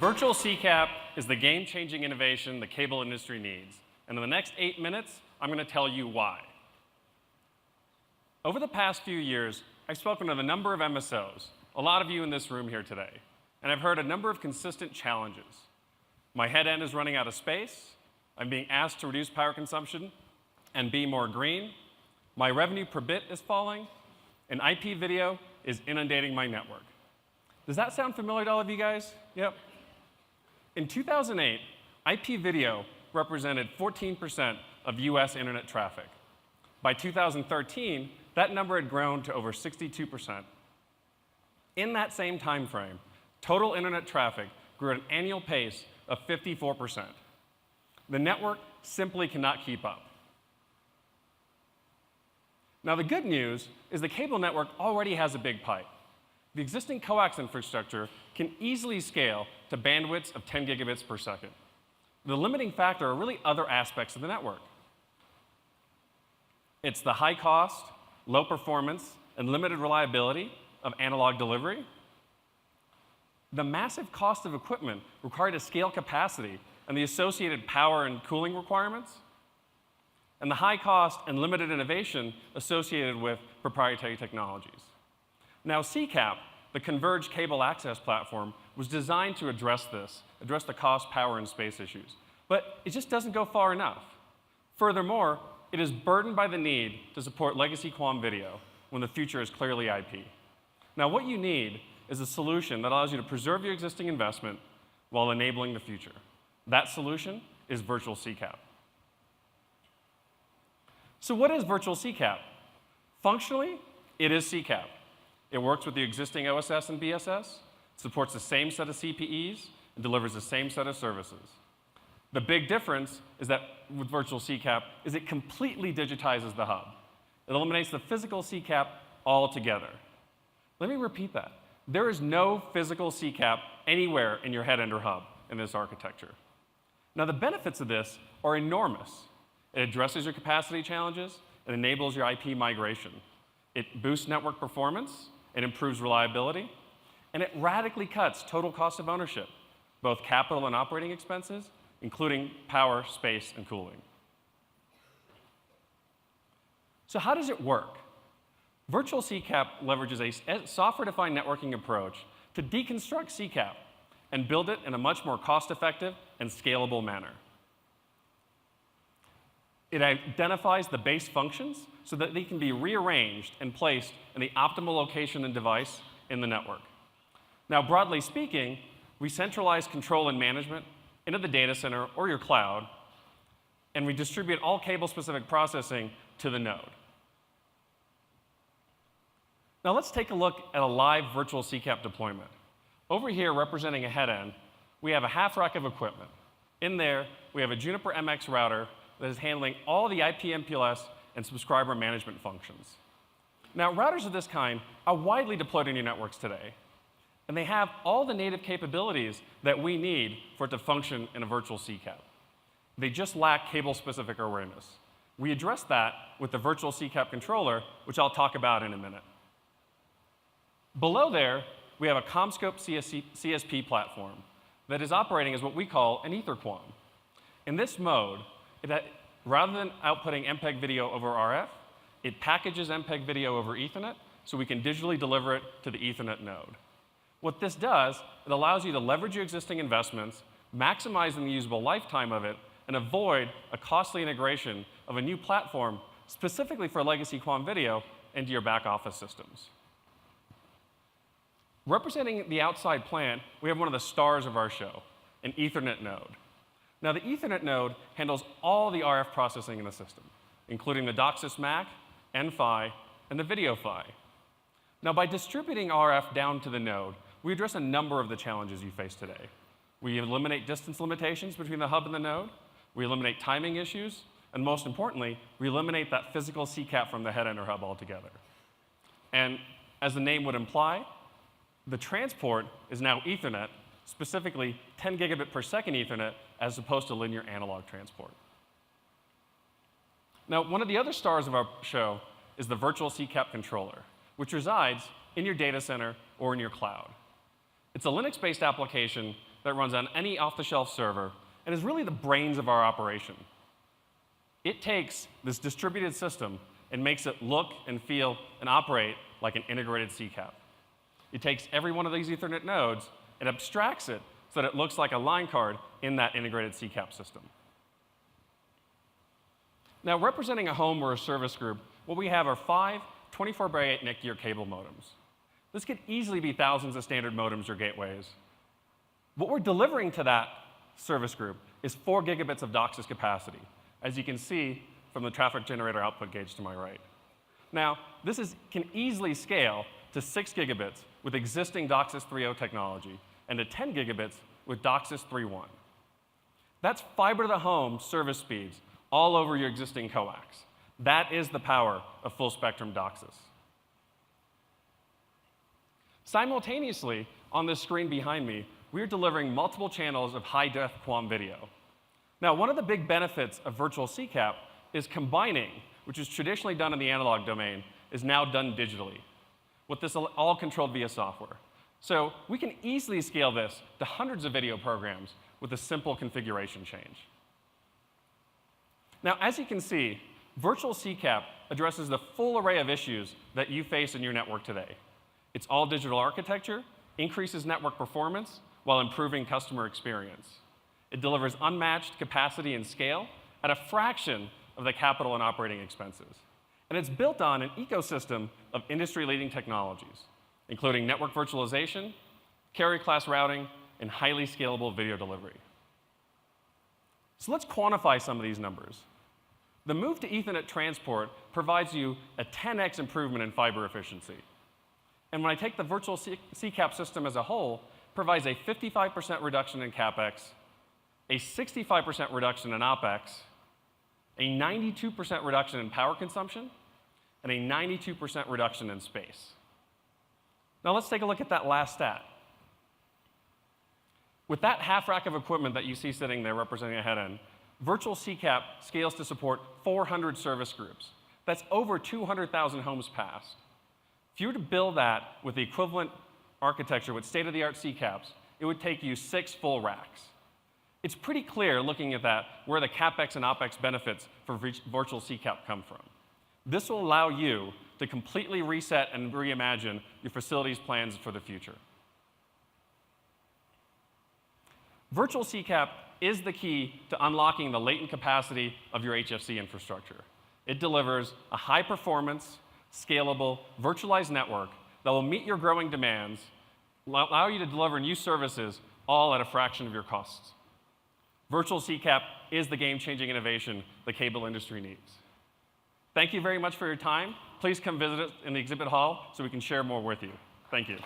Virtual CCAP is the game-changing innovation the cable industry needs. And in the next 8 minutes, I'm going to tell you why. Over the past few years, I've spoken with a number of MSOs, a lot of you in this room here today, and I've heard a number of consistent challenges. My head end is running out of space, I'm being asked to reduce power consumption and be more green, my revenue per bit is falling, and IP video is inundating my network. Does that sound familiar to all of you guys? Yep. In 2008, IP video represented 14% of US internet traffic. By 2013, that number had grown to over 62%. In that same time frame, total internet traffic grew at an annual pace of 54%. The network simply cannot keep up. Now, the good news is the cable network already has a big pipe. The existing coax infrastructure can easily scale to bandwidths of 10 gigabits per second. The limiting factor are really other aspects of the network. It's the high cost, low performance, and limited reliability of analog delivery, the massive cost of equipment required to scale capacity and the associated power and cooling requirements, and the high cost and limited innovation associated with proprietary technologies. Now, CCAP, the converged cable access platform, was designed to address this, address the cost, power, and space issues. But it just doesn't go far enough. Furthermore, it is burdened by the need to support legacy QAM video when the future is clearly IP. Now, what you need is a solution that allows you to preserve your existing investment while enabling the future. That solution is Virtual CCAP. So what is Virtual CCAP? Functionally, it is CCAP. It works with the existing OSS and BSS, supports the same set of CPEs, and delivers the same set of services. The big difference is that with Virtual CCAP is it completely digitizes the hub. It eliminates the physical CCAP altogether. Let me repeat that. There is no physical CCAP anywhere in your head end or hub in this architecture. Now, the benefits of this are enormous. It addresses your capacity challenges and enables your IP migration. It boosts network performance, it improves reliability, and it radically cuts total cost of ownership, both capital and operating expenses, including power, space, and cooling. So how does it work? Virtual CCAP leverages a software-defined networking approach to deconstruct CCAP and build it in a much more cost-effective and scalable manner. It identifies the base functions so that they can be rearranged and placed in the optimal location and device in the network. Now, broadly speaking, we centralize control and management into the data center or your cloud, and we distribute all cable-specific processing to the node. Now, let's take a look at a live virtual CCAP deployment. Over here, representing a head end, we have a half rack of equipment. In there, we have a Juniper MX router that is handling all the IP MPLS and subscriber management functions. Now, routers of this kind are widely deployed in your networks today, and they have all the native capabilities that we need for it to function in a virtual CCAP. They just lack cable-specific awareness. We address that with the virtual CCAP controller, which I'll talk about in a minute. Below there, we have a CommScope CSP platform that is operating as what we call an EtherQAM. In this mode, rather than outputting MPEG video over RF, it packages MPEG video over Ethernet so we can digitally deliver it to the Ethernet node. What this does, it allows you to leverage your existing investments, maximizing the usable lifetime of it, and avoid a costly integration of a new platform specifically for legacy QAM video into your back office systems. Representing the outside plant, we have one of the stars of our show, an Ethernet node. Now, the Ethernet node handles all the RF processing in the system, including the DOCSIS MAC, NFi, and the video PHY. Now, by distributing RF down to the node, we address a number of the challenges you face today. We eliminate distance limitations between the hub and the node, we eliminate timing issues, and most importantly, we eliminate that physical CCAP from the head end or hub altogether. And as the name would imply, the transport is now Ethernet, specifically 10 gigabit per second Ethernet, as opposed to linear analog transport. Now, one of the other stars of our show is the Virtual CCAP controller, which resides in your data center or in your cloud. It's a Linux-based application that runs on any off-the-shelf server and is really the brains of our operation. It takes this distributed system and makes it look and feel and operate like an integrated CCAP. It takes every one of these Ethernet nodes and abstracts it so that it looks like a line card in that integrated CCAP system. Now, representing a home or a service group, what we have are 5 24x8 NIC gear cable modems. This could easily be thousands of standard modems or gateways. What we're delivering to that service group is 4 gigabits of DOCSIS capacity, as you can see from the traffic generator output gauge to my right. Now, this can easily scale to 6 gigabits with existing DOCSIS 3.0 technology and to 10 gigabits with DOCSIS 3.1. That's fiber to the home service speeds all over your existing coax. That is the power of full spectrum DOCSIS. Simultaneously, on this screen behind me, we're delivering multiple channels of high-def QAM video. Now, one of the big benefits of Virtual CCAP is combining, which is traditionally done in the analog domain, is now done digitally, with this all controlled via software. So we can easily scale this to hundreds of video programs with a simple configuration change. Now, as you can see, Virtual CCAP addresses the full array of issues that you face in your network today. It's all digital architecture, increases network performance while improving customer experience. It delivers unmatched capacity and scale at a fraction of the capital and operating expenses. And it's built on an ecosystem of industry-leading technologies, including network virtualization, carrier class routing, and highly scalable video delivery. So let's quantify some of these numbers. The move to Ethernet transport provides you a 10x improvement in fiber efficiency. And when I take the Virtual CCAP system as a whole, provides a 55% reduction in CapEx, a 65% reduction in OpEx, a 92% reduction in power consumption, and a 92% reduction in space. Now let's take a look at that last stat. With that half rack of equipment that you see sitting there representing a head-end, Virtual CCAP scales to support 400 service groups. That's over 200,000 homes passed. If you were to build that with the equivalent architecture with state-of-the-art CCAPs, it would take you 6 full racks. It's pretty clear, looking at that, where the CapEx and OpEx benefits for Virtual CCAP come from. This will allow you to completely reset and reimagine your facilities plans for the future. Virtual CCAP is the key to unlocking the latent capacity of your HFC infrastructure. It delivers a high-performance, scalable, virtualized network that will meet your growing demands, allow you to deliver new services, all at a fraction of your costs. Virtual CCAP is the game-changing innovation the cable industry needs. Thank you very much for your time. Please come visit us in the exhibit hall so we can share more with you. Thank you.